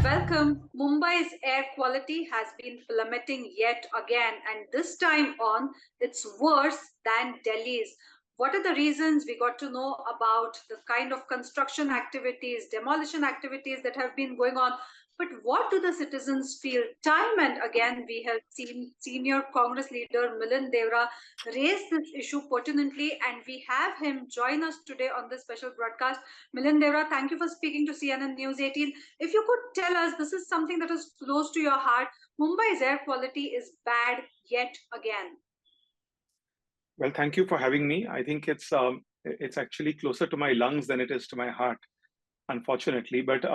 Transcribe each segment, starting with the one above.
welcome. Mumbai's air quality has been plummeting yet again, and this time on, it's worse than Delhi's. What are the reasons? We got to know about the kind of construction activities, demolition activities that have been going on. But what do the citizens feel? Time and again, we have seen senior Congress leader Milind Devra raise this issue pertinently, and we have him join us today on this special broadcast. Milind Devra, thank you for speaking to CNN News 18. If you could tell us, this is something that is close to your heart. Mumbai's air quality is bad yet again. Well, thank you for having me. I think it's actually closer to my lungs than it is to my heart, unfortunately. But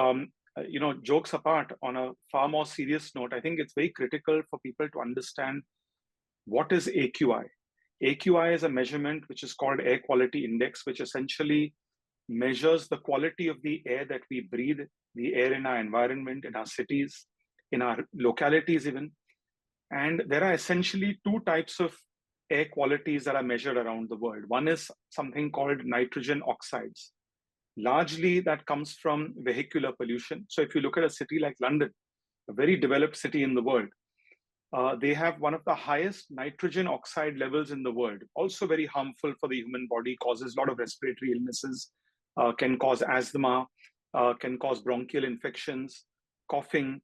jokes apart, on a far more serious note, I think it's very critical for people to understand what is AQI. AQI is a measurement which is called Air Quality Index, which essentially measures the quality of the air that we breathe, the air in our environment, in our cities, in our localities even. And there are essentially two types of air qualities that are measured around the world. One is something called nitrogen oxides. Largely that comes from vehicular pollution. So if you look at a city like London, a very developed city in the world, they have one of the highest nitrogen oxide levels in the world. Also very harmful for the human body, causes a lot of respiratory illnesses, can cause asthma, can cause bronchial infections, coughing,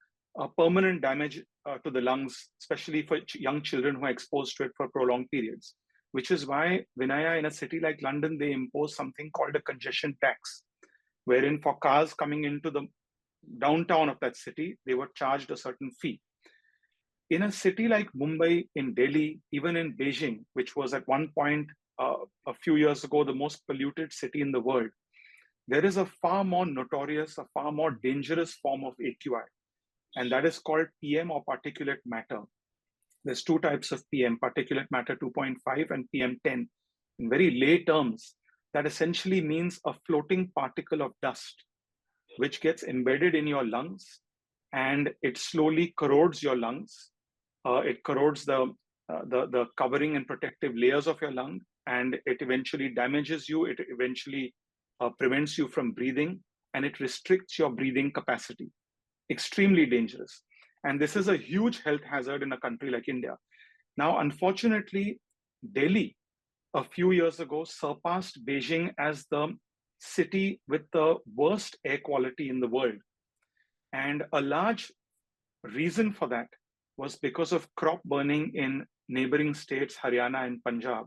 permanent damage to the lungs, especially for young children who are exposed to it for prolonged periods. Which is why, Vinaya, in a city like London, they impose something called a congestion tax, wherein for cars coming into the downtown of that city, they were charged a certain fee. In a city like Mumbai, in Delhi, even in Beijing, which was at one point a few years ago the most polluted city in the world, there is a far more notorious, a far more dangerous form of AQI, and that is called PM, or particulate matter. There's two types of PM, particulate matter 2.5 and PM10. In very lay terms, that essentially means a floating particle of dust, which gets embedded in your lungs, and it slowly corrodes your lungs. It corrodes the covering and protective layers of your lung, and it eventually damages you. It eventually prevents you from breathing, and it restricts your breathing capacity. Extremely dangerous. And this is a huge health hazard in a country like India. Now, unfortunately, Delhi, a few years ago, surpassed Beijing as the city with the worst air quality in the world. And a large reason for that was because of crop burning in neighboring states, Haryana and Punjab.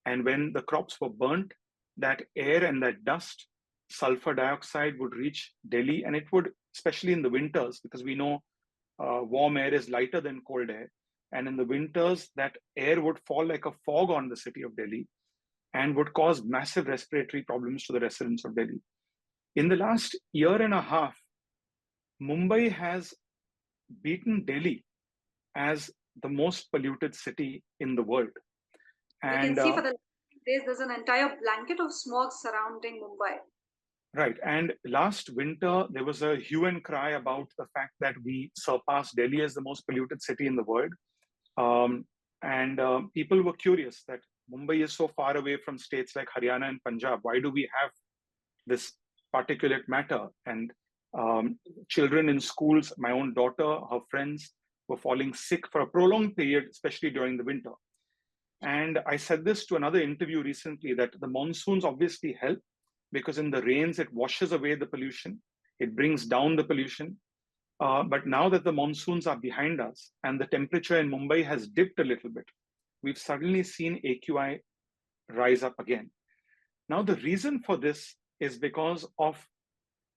And when the crops were burnt, that air and that dust, sulfur dioxide, would reach Delhi, and it would, especially in the winters, because we know warm air is lighter than cold air. And in the winters, that air would fall like a fog on the city of Delhi and would cause massive respiratory problems to the residents of Delhi. In the last year and a half, Mumbai has beaten Delhi as the most polluted city in the world. And we can see for the days there's an entire blanket of smog surrounding Mumbai. Right. And last winter, there was a hue and cry about the fact that we surpassed Delhi as the most polluted city in the world. People were curious that Mumbai is so far away from states like Haryana and Punjab. Why do we have this particulate matter? And children in schools, my own daughter, her friends, were falling sick for a prolonged period, especially during the winter. And I said this to another interview recently, that the monsoons obviously help, because in the rains, it washes away the pollution. It brings down the pollution. But now that the monsoons are behind us and the temperature in Mumbai has dipped a little bit, we've suddenly seen AQI rise up again. Now, the reason for this is because of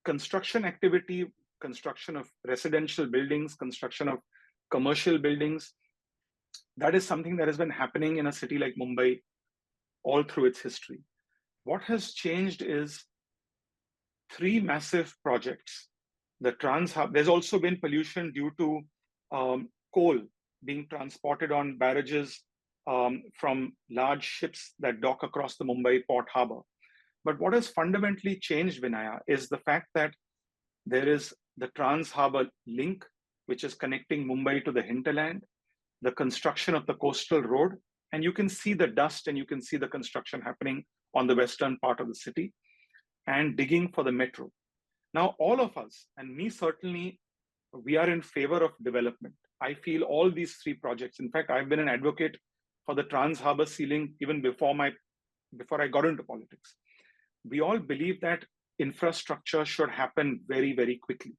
construction activity, construction of residential buildings, construction of commercial buildings. That is something that has been happening in a city like Mumbai all through its history. What has changed is three massive projects. The Trans-Hub, there's also been pollution due to coal being transported on barrages from large ships that dock across the Mumbai port harbor. But what has fundamentally changed, Vinaya, is the fact that there is the Trans-Harbor link, which is connecting Mumbai to the hinterland, the construction of the coastal road, and you can see the dust and you can see the construction happening on the western part of the city, and digging for the metro. Now, all of us, and me certainly, we are in favor of development. I feel all these three projects, in fact, I've been an advocate for the Trans Harbour Ceiling even before I got into politics. We all believe that infrastructure should happen very, very quickly.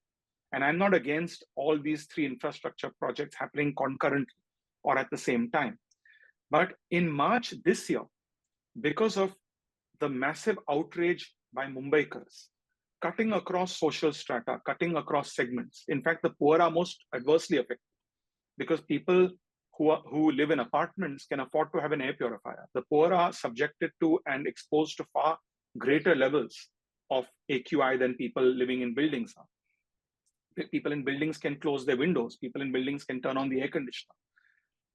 And I'm not against all these three infrastructure projects happening concurrently or at the same time. But in March this year, because of the massive outrage by Mumbaikars, cutting across social strata, cutting across segments. In fact, the poor are most adversely affected because people who live in apartments can afford to have an air purifier. The poor are subjected to and exposed to far greater levels of AQI than people living in buildings are. People in buildings can close their windows. People in buildings can turn on the air conditioner.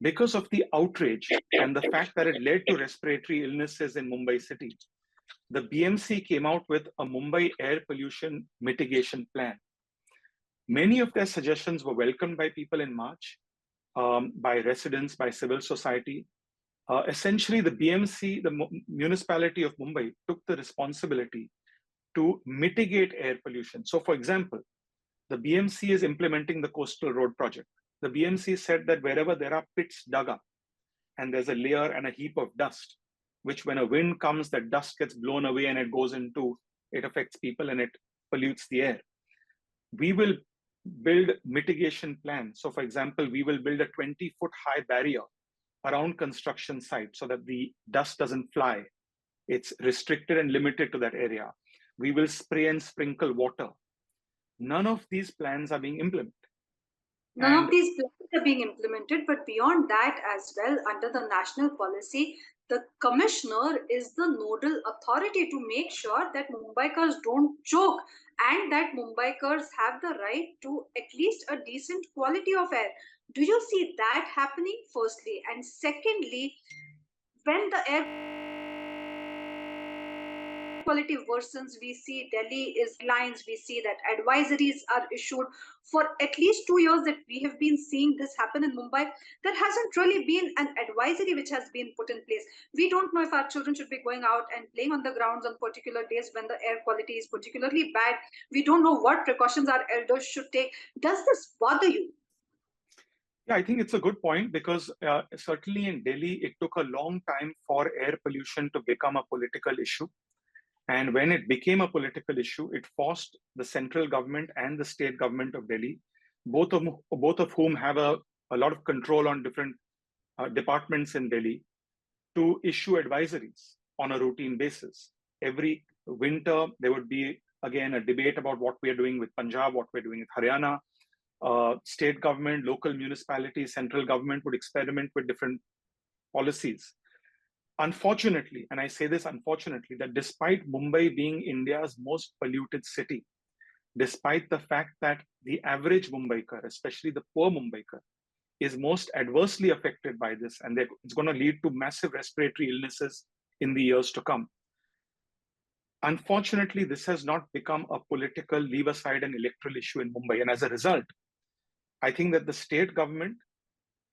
Because of the outrage and the fact that it led to respiratory illnesses in Mumbai city, the BMC came out with a Mumbai air pollution mitigation plan. Many of their suggestions were welcomed by people in March, by residents, by civil society. Essentially, the BMC, the municipality of Mumbai, took the responsibility to mitigate air pollution. So, for example, the BMC is implementing the coastal road project. The BMC said that wherever there are pits dug up and there's a layer and a heap of dust, which when a wind comes, that dust gets blown away and it affects people and it pollutes the air. We will build mitigation plans. So for example, we will build a 20-foot high barrier around construction sites so that the dust doesn't fly. It's restricted and limited to that area. We will spray and sprinkle water. None of these plans are being implemented. None of these plans are being implemented, but beyond that as well, under the national policy, the commissioner is the nodal authority to make sure that Mumbaikars don't choke and that Mumbaikars have the right to at least a decent quality of air. Do you see that happening, firstly? And secondly, when the air quality worsens, we see Delhi is lines, we see that advisories are issued for at least 2 years that we have been seeing this happen in Mumbai. There hasn't really been an advisory which has been put in place. We don't know if our children should be going out and playing on the grounds on particular days when the air quality is particularly bad. We don't know what precautions our elders should take. Does this bother you? Yeah, I think it's a good point because certainly in Delhi, it took a long time for air pollution to become a political issue. And when it became a political issue, it forced the central government and the state government of Delhi, both of whom have a lot of control on different departments in Delhi, to issue advisories on a routine basis. Every winter, there would be, again, a debate about what we are doing with Punjab, what we're doing with Haryana. State government, local municipalities, central government would experiment with different policies. Unfortunately, and I say this unfortunately, that despite Mumbai being India's most polluted city, despite the fact that the average Mumbaikar, especially the poor Mumbaikar, is most adversely affected by this, and it's going to lead to massive respiratory illnesses in the years to come. Unfortunately, this has not become a political, leave aside an electoral issue in Mumbai. And as a result, I think that the state government,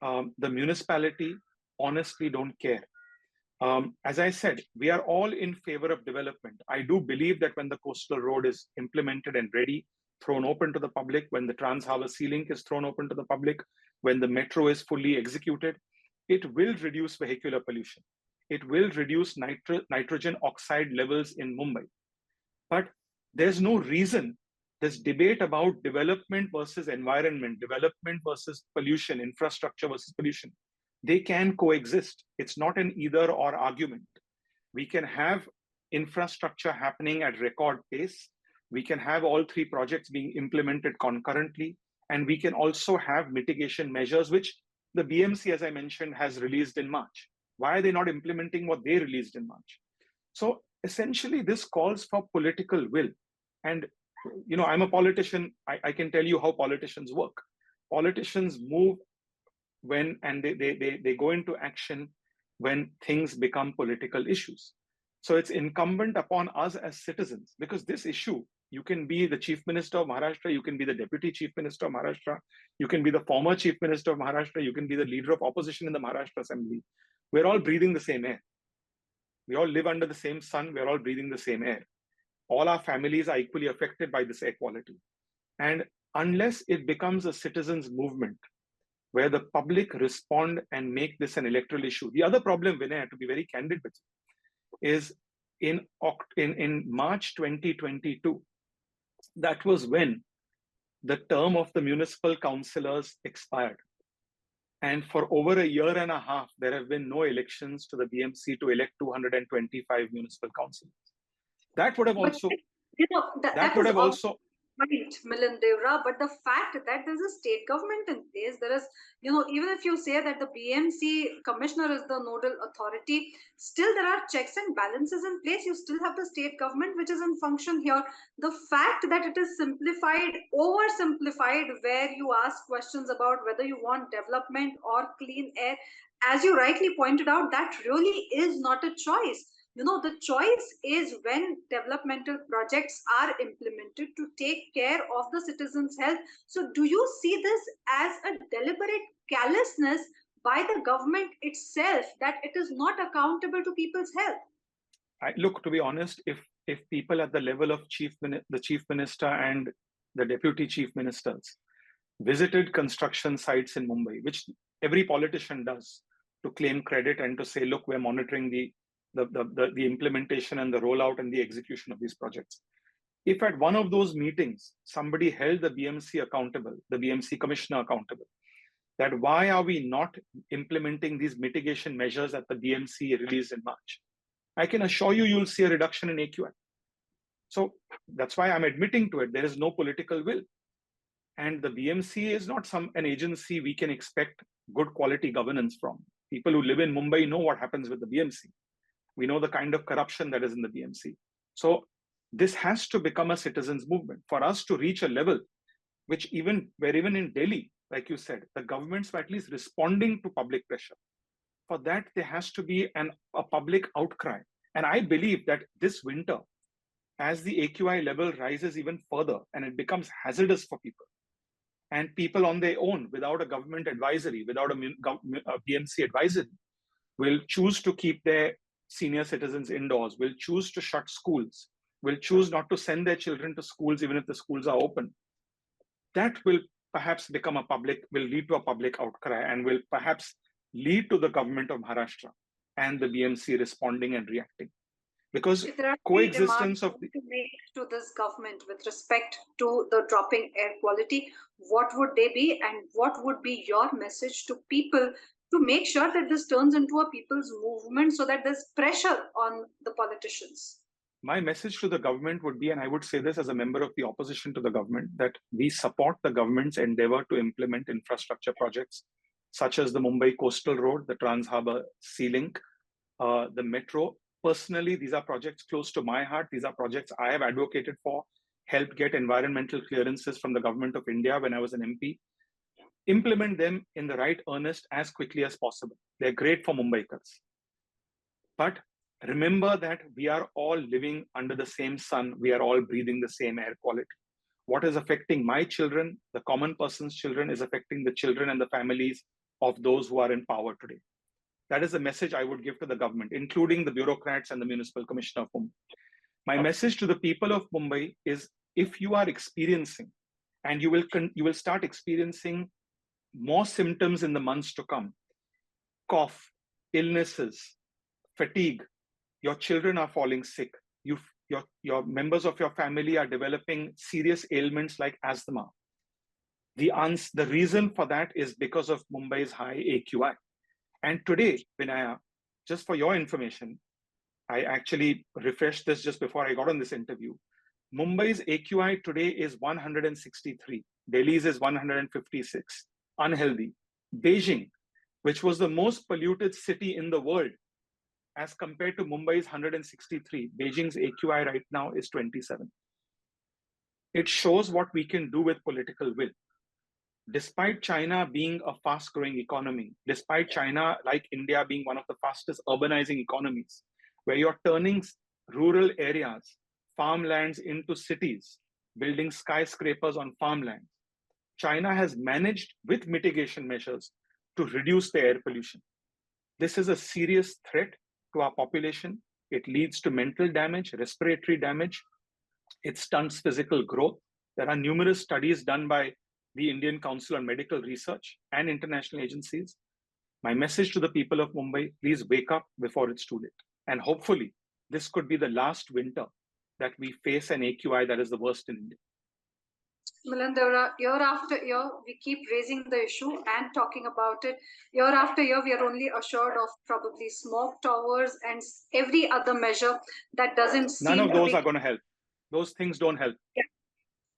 the municipality, honestly don't care. As I said, we are all in favor of development. I do believe that when the coastal road is implemented and ready, thrown open to the public, when the Trans Harbour Sea Link is thrown open to the public, when the metro is fully executed, it will reduce vehicular pollution. It will reduce nitrogen oxide levels in Mumbai. But there's no reason, this debate about development versus environment, development versus pollution, infrastructure versus pollution, they can coexist. It's not an either or argument. We can have infrastructure happening at record pace. We can have all three projects being implemented concurrently. And we can also have mitigation measures, which the BMC, as I mentioned, has released in March. Why are they not implementing what they released in March? So essentially, this calls for political will. And I'm a politician. I can tell you how politicians work. Politicians move and they go into action when things become political issues. So it's incumbent upon us as citizens, because this issue, you can be the Chief Minister of Maharashtra, you can be the Deputy Chief Minister of Maharashtra, you can be the former Chief Minister of Maharashtra, you can be the leader of opposition in the Maharashtra Assembly. We're all breathing the same air. We all live under the same sun, we're all breathing the same air. All our families are equally affected by this air quality. And unless it becomes a citizens' movement where the public respond and make this an electoral issue. The other problem, Vinay, to be very candid with you, is in March 2022, that was when the term of the municipal councillors expired. And for over a year and a half, there have been no elections to the BMC to elect 225 municipal councillors. That would have But also, that would is have all also, right, Milindevra, but the fact that there's a state government in place, there is, even if you say that the BMC commissioner is the nodal authority, still there are checks and balances in place. You still have the state government which is in function here. The fact that it is simplified, oversimplified, where you ask questions about whether you want development or clean air, as you rightly pointed out, that really is not a choice. The choice is when developmental projects are implemented to take care of the citizens' health. So do you see this as a deliberate callousness by the government itself, that it is not accountable to people's health? look, to be honest, if people at the level of the chief minister and the deputy chief ministers visited construction sites in Mumbai, which every politician does to claim credit and to say, look, we're monitoring the implementation and the rollout and the execution of these projects. If at one of those meetings, somebody held the BMC accountable, the BMC commissioner accountable, that why are we not implementing these mitigation measures that the BMC released in March, I can assure you, you'll see a reduction in AQI. So that's why I'm admitting to it. There is no political will. And the BMC is not an agency we can expect good quality governance from. People who live in Mumbai know what happens with the BMC. We know the kind of corruption that is in the BMC. So this has to become a citizens' movement for us to reach a level which even in Delhi, like you said, the governments were at least responding to public pressure. For that, there has to be a public outcry. And I believe that this winter, as the AQI level rises even further and it becomes hazardous for people, and people on their own, without a government advisory, without a BMC advisory, will choose to keep their senior citizens indoors, will choose to shut schools, will choose not to send their children to schools even if the schools are open. That will perhaps will lead to a public outcry and will perhaps lead to the government of Maharashtra and the BMC responding and reacting. Because coexistence of to make to this government with respect to the dropping air quality, what would they be, and what would be your message to people to make sure that this turns into a people's movement so that there's pressure on the politicians? My message to the government would be, and I would say this as a member of the opposition to the government, that we support the government's endeavor to implement infrastructure projects such as the Mumbai Coastal Road, the Trans Harbour Sea Link, the metro. Personally, these are projects close to my heart. These are projects I have advocated for, helped get environmental clearances from the government of India when I was an MP. Implement them in the right earnest as quickly as possible. They're great for Mumbaikars. But remember that we are all living under the same sun. We are all breathing the same air quality. What is affecting my children, the common person's children, is affecting the children and the families of those who are in power today. That is the message I would give to the government, including the bureaucrats and the municipal commissioner of Mumbai. My message to the people of Mumbai is, if you are experiencing, and you will start experiencing more symptoms in the months to come, cough, illnesses, fatigue, your children are falling sick, your members of your family are developing serious ailments like asthma. The reason for that is because of Mumbai's high AQI. And today, Vinaya, just for your information, I actually refreshed this just before I got on this interview. Mumbai's AQI today is 163. Delhi's is 156. Unhealthy. Beijing, which was the most polluted city in the world, as compared to Mumbai's 163, Beijing's AQI right now is 27. It shows what we can do with political will. Despite China being a fast-growing economy, despite China, like India, being one of the fastest urbanizing economies, where you're turning rural areas, farmlands into cities, building skyscrapers on farmlands, China has managed, with mitigation measures, to reduce the air pollution. This is a serious threat to our population. It leads to mental damage, respiratory damage. It stunts physical growth. There are numerous studies done by the Indian Council on Medical Research and international agencies. My message to the people of Mumbai, please wake up before it's too late. And hopefully, this could be the last winter that we face an AQI that is the worst in India. Milandera, year after year, we keep raising the issue and talking about it. Year after year, we are only assured of probably smoke towers and every other measure that doesn't seem None of those to are going to help. Those things don't help. Yeah.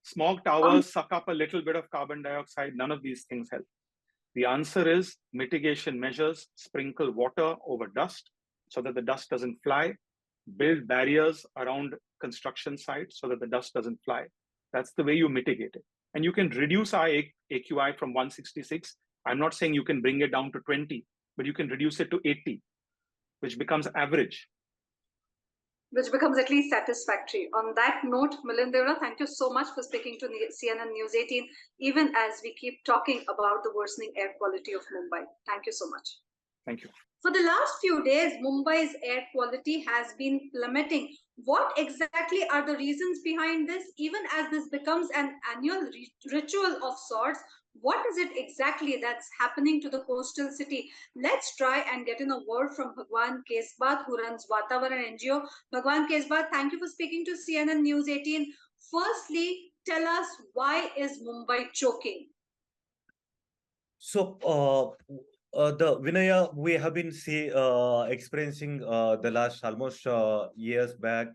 Smog towers suck up a little bit of carbon dioxide. None of these things help. The answer is mitigation measures, sprinkle water over dust so that the dust doesn't fly, build barriers around construction sites so that the dust doesn't fly. That's the way you mitigate it. And you can reduce our AQI from 166. I'm not saying you can bring it down to 20, but you can reduce it to 80, which becomes average. Which becomes at least satisfactory. On that note, Milindera, thank you so much for speaking to CNN News 18, even as we keep talking about the worsening air quality of Mumbai. Thank you so much. Thank you. For the last few days, Mumbai's air quality has been plummeting. What exactly are the reasons behind this? Even as this becomes an annual ritual of sorts, what is it exactly that's happening to the coastal city? Let's try and get in a word from Bhagwan Kesbat, who runs Vatavaran NGO. Bhagwan Kesbat, thank you for speaking to CNN News 18. Firstly, tell us, why is Mumbai choking? So, the Vinaya, we have been experiencing the last almost years back.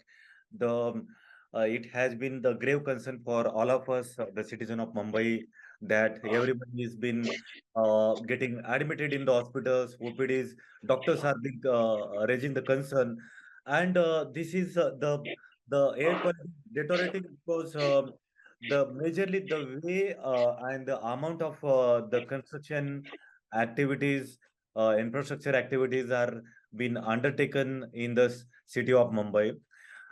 It has been the grave concern for all of us, the citizen of Mumbai, that everybody has been getting admitted in the hospitals, OPDs. Doctors are big, raising the concern, and this is the air quality deteriorating because. The majorly the way and the amount of the construction activities, infrastructure activities are being undertaken in the city of Mumbai,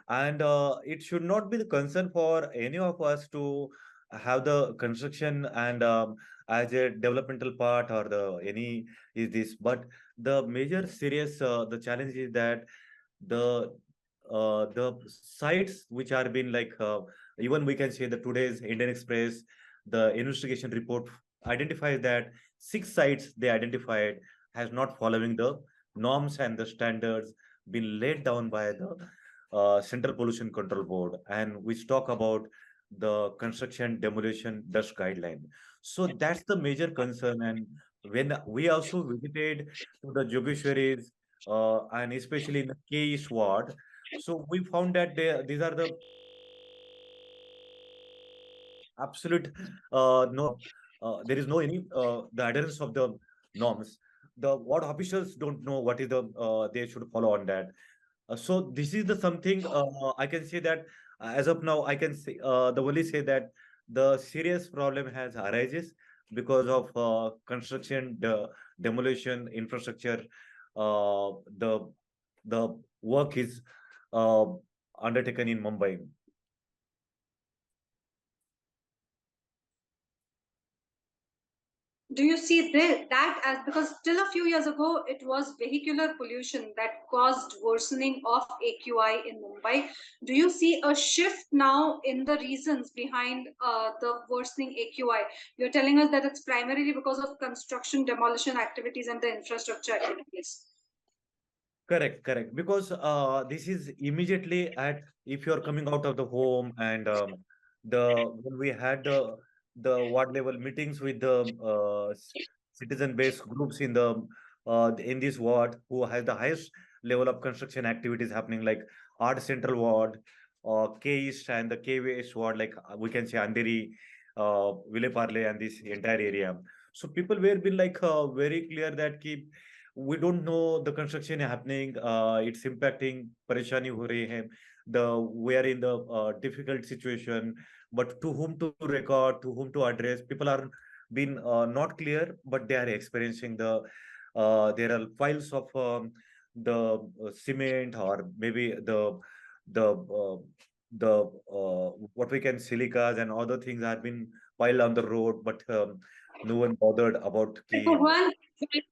and it should not be the concern for any of us to have the construction and as a developmental part or the any is this, but the major serious the challenge is that the the sites which are been like even we can say that today's Indian Express, the investigation report identifies that 6 sites they identified has not following the norms and the standards been laid down by the Central Pollution Control Board, and which talk about the construction demolition dust guideline. So that's the major concern. And when we also visited to the Jogeshwaris and especially in the K East ward, so we found that these are the absolute no, there is no any the adherence of the norms. The ward officials don't know what is the they should follow on that. So this is the something I can say that as of now I can say the only say that the serious problem has arises because of construction, the demolition, infrastructure. The work is uh, undertaken in Mumbai. Do you see that as, because till a few years ago it was vehicular pollution that caused worsening of AQI in Mumbai? Do you see a shift now in the reasons behind the worsening AQI? You're telling us that it's primarily because of construction, demolition activities, and the infrastructure activities. Correct, correct. Because this is immediately at if you're coming out of the home and the when we had the ward level meetings with the citizen-based groups in this ward who has the highest level of construction activities happening, like Art Central Ward, K East and the K West ward, like we can say Andheri, Ville Parle and this entire area. So people were been like very clear that keep we don't know the construction happening, it's impacting parishani ho rahi hai, the we are in the difficult situation, but to whom to record, to whom to address, people are been not clear, but they are experiencing there are files of the cement or maybe the uh, the what we can silicas and other things have been piled on the road, but no one bothered about key. Bhagwan,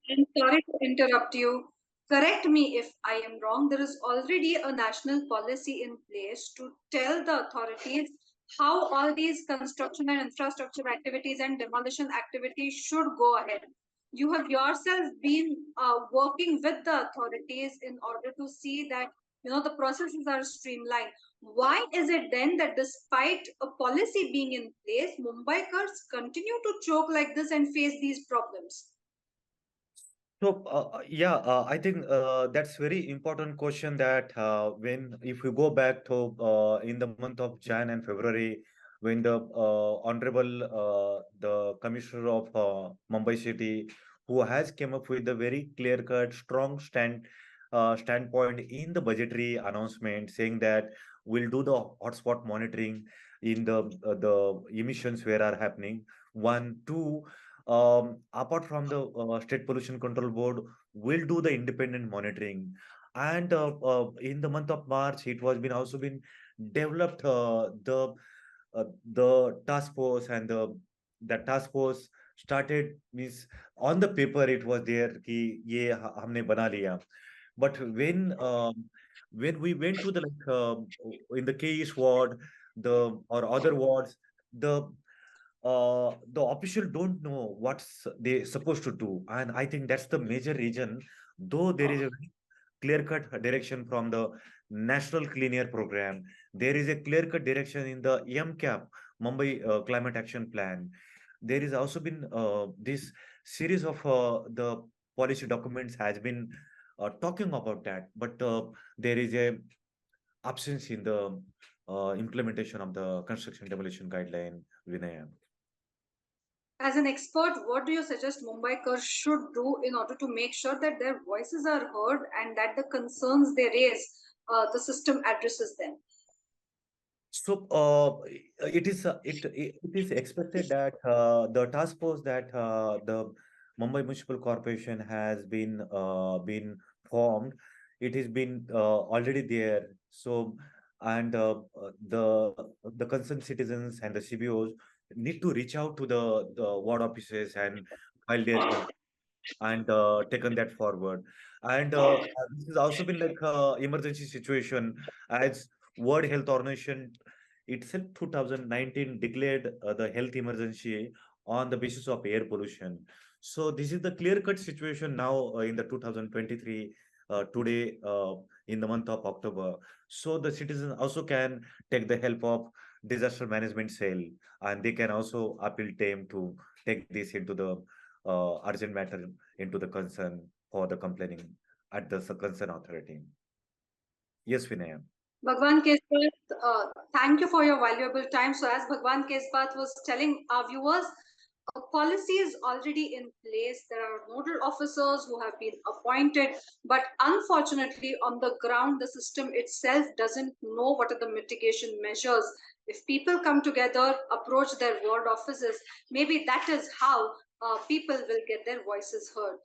I'm sorry to interrupt you. Correct me if I am wrong. There is already a national policy in place to tell the authorities how all these construction and infrastructure activities and demolition activities should go ahead. You have yourself been working with the authorities in order to see that the processes are streamlined. Why is it then that despite a policy being in place, Mumbaikars continue to choke like this and face these problems? So, yeah, I think that's very important question that when if we go back to in the month of Jan and February, when the honorable the commissioner of Mumbai City, who has came up with a very clear-cut, strong standpoint in the budgetary announcement, saying that we'll do the hotspot monitoring in the emissions where are happening. One, two. Apart from the State Pollution Control Board, will do the independent monitoring. And in the month of March, it was been also been developed the task force and the task force started means on the paper it was there कि ये हमने बना लिया. But when we went to the like in the case ward, the or other wards, the official don't know what's they supposed to do, and I think that's the major reason. Though there is a clear-cut direction from the National Clean Air Program, there is a clear-cut direction in the MCAP Mumbai Climate Action Plan. There is also been this series of the policy documents has been talking about that, but there is a absence in the implementation of the construction demolition guideline, Vinaya. As an expert, what do you suggest Mumbaikars should do in order to make sure that their voices are heard and that the concerns they raise, the system addresses them? So it is expected that the task force that the Mumbai Municipal Corporation has been formed. It has been already there. So and the concerned citizens and the CBOs need to reach out to the ward offices and file their and taken that forward. And this has also been like emergency situation as World Health Organization itself 2019 declared the health emergency on the basis of air pollution. So this is the clear-cut situation now in the 2023 today in the month of October. So the citizens also can take the help of disaster management cell, and they can also appeal them to take this into the urgent matter into the concern for the complaining at the concern authority. Yes, Vinaya. Bhagwan Kesbat, thank you for your valuable time. So, as Bhagwan Kesbat was telling our viewers, a policy is already in place. There are nodal officers who have been appointed, but unfortunately, on the ground, the system itself doesn't know what are the mitigation measures. If people come together, approach their ward offices, maybe that is how people will get their voices heard.